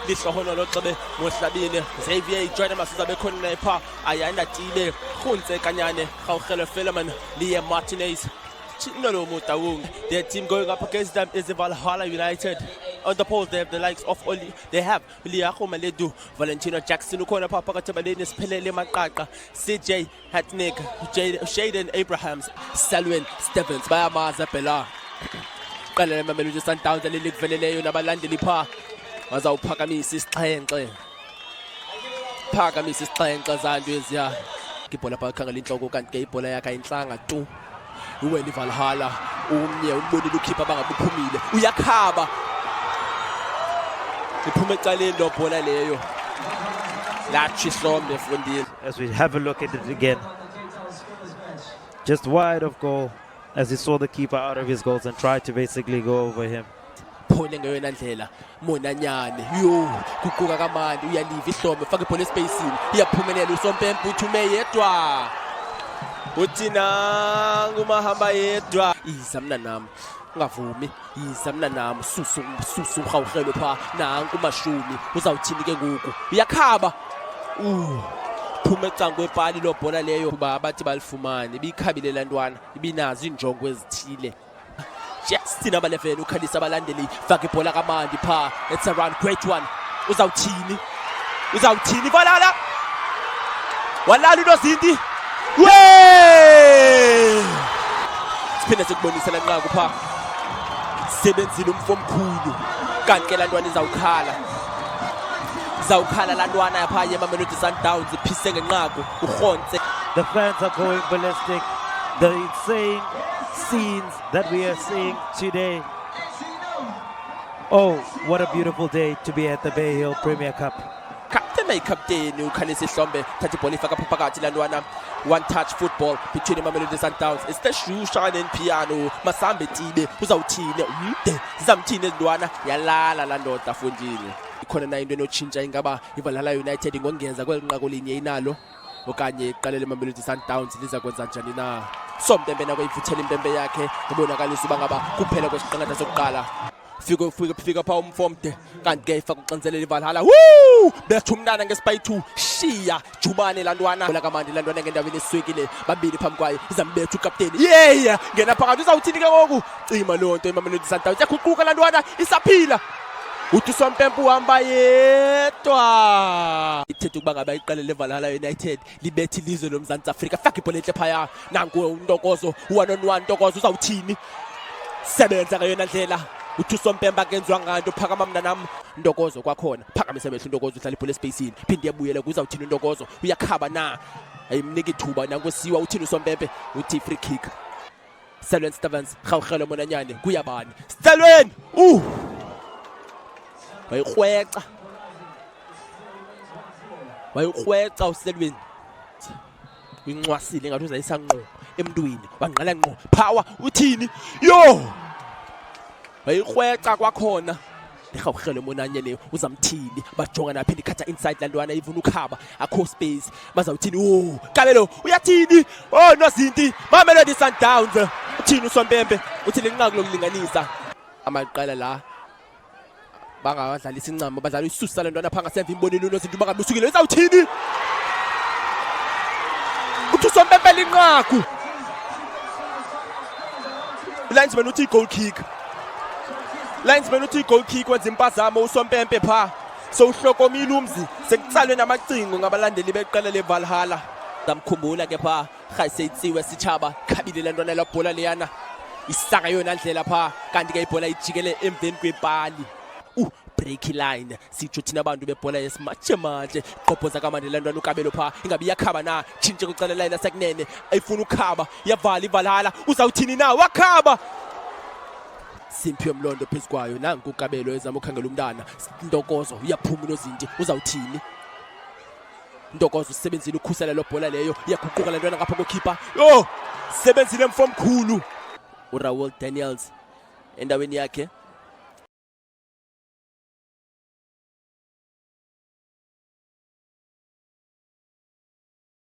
Lihloholo loxebe mohlabile Xavier Jordan masuza bekhona epha ayanda tile khunse kanyane Gaugelo Philemon Liam Martinez Chinolo Motawung. Their team going up against them is the Valhalla United. On the polls, they have the likes of Liacho Maledu, Valentino Jackson, Ukona Papa Tabalini, Pelele Makaka, CJ Hatnik, Shaden Abrahams, Selwyn Stevens, Bayamaza Pela. Kalema Meluja Santown, the Lilik Velele, Nabalandi Lipa, was our Pagamisis Triangle. Pagamisis Triangle, Zanduzia, Kipola Pakalito, and Gapola in Sanga too. Uweni Valhalla, umnye umboni lukhipha bangabuphumile uyakhaba iphume ecaleni lobhola leyo lathi Hlombe Mfundini. As we have a look at it again, just wide of goal as he saw the keeper out of his goals and tried to basically go over him. Phone ngeyona ndlela Monanyane yo kuquka kamandi uyaliva ihlombe faka ibhola espacing iyaphumelela uSompempe uthume yedwa uthina ngumahamba yedwa izamna nami ngavumi izamna nami susu Gaugelo pha nanku mashumi uzawuthini ke ngoku uyakhaba phuma ecango wepali lobhola leyo kuba abathi balifumane ibikhabile lantwana ibinazo injongo ezithile Justin Abaleveni ukhalisa abalandeli faka ibhola kamandi pha it's a run great one uzawuthini Valhalla walala uNozinti Siphinde sikubonisa lanqaku pha sebenzile umfomkhulu kanti ke lantwana izawukhala lantwana yapha yeMamelodi Sundowns iphise ngenqaku uRhonse. The fans are going ballistic. The insane scenes that we are seeing today. Oh, what a beautiful day to be at the Bay Hill Premier Cup. Captain ukhalisa Hlombe thatha ibhola ifaka phakathi lantwana one touch football between Mamelodi Sundowns. It's the shoe shine and piano Masambe Tibe uzawuthini zizamthini ezintwana yalala la ndoda Mfundini. Ikhona na into enotshintsha ingaba iValhalla United ngongeza kwelinqako linye inalo okanye iqalele Mamelodi Sundowns liza kwenza njani na. Sompempe nako ivuthela impempe yakhe ubonakalisa uba ngaba kuphela kwesiqingatha sokuqala. Fika pha umfomde kanti ke ifaka uxanzelela iValhalla bethu umnana ngesipay 2 shiya Jubane lantwana la kamandi lantwana ngendaweni eswekile babili phambi kwaye izambethu ukapteni ngena phakathi uzawuthini ke ngoku cima lonto eMamelodi Sundowns yaguquka lantwana isaphila uthi Sompempe uhamba yedwa ithethe ukuba ngaba iqalele iValhalla United libethi ilizwe loMzantsi Afrika faka ibhola enhle phaya nanku uNtokozo 1-on-1 Ntokozo uzawuthini sebenza ngayona ndlela uthi Sompempe akenziwa nganto phakama mnanami Ntokozo kwakhona phakamise amehlo Ntokozo udlala ibhola espacing phinde yabuyela kuzawuthini Ntokozo uyakhaba na ayimnika ithuba nankwesiwa uthini uSompempe uthi free kick Selwyn Stevens Gaugelo Monanyane kuyabani Selwyn wayikhweca uSelwyn uyincwasile ngathi uzayisanqo emntwini wangqala ngqo power uthini wayikhweca kwakhona Gaugelo Monanyane uzamthini bajonga naphinda ikhatha inside lantwana ivuna ukhaba akho space bazawuthini Kabelo uyathini Nozinti Mamelodi Sundowns uthini uSompempe uthi lenqaku lokulinganisa amaqala la bangawadlalisa incama badlala isusa lantwana phanga semva imbonile uNozinti bangabe usukile uzawuthini uthi uSompempe linqaku linesman uthi goal kick wenza impazamo uSompempe pha so uhlokomile umzi sekutsalwe namacingo ngabalandeli beqela leValhalla zamkhumbula ke pha Gayisetsiwe Sitshaba khabile lantwana labhola leyana isaka yona ndlela pha kanti ke ibhola ijikele emveni kwepali break line sitsho thina abantu bebhola yesimatshe manje qophoza kamandi lantwana uKabelo pha ingabe iyakhaba na tshintshe kucala line sakunene ayifuna ukhaba yavala iValhalla uzawuthini na wakhaba Simphiwe Mlondo phezukwayo nanku uKabelo ezama ukhangela umntana Ntokozo uyaphuma uNozinti uzawuthini Ntokozo usebenzile ukhusela lobhola leyo iyaguquka lantwana ngapha kokeeper sebenzile mfomkhulu uRaul Daniels endaweni yakhe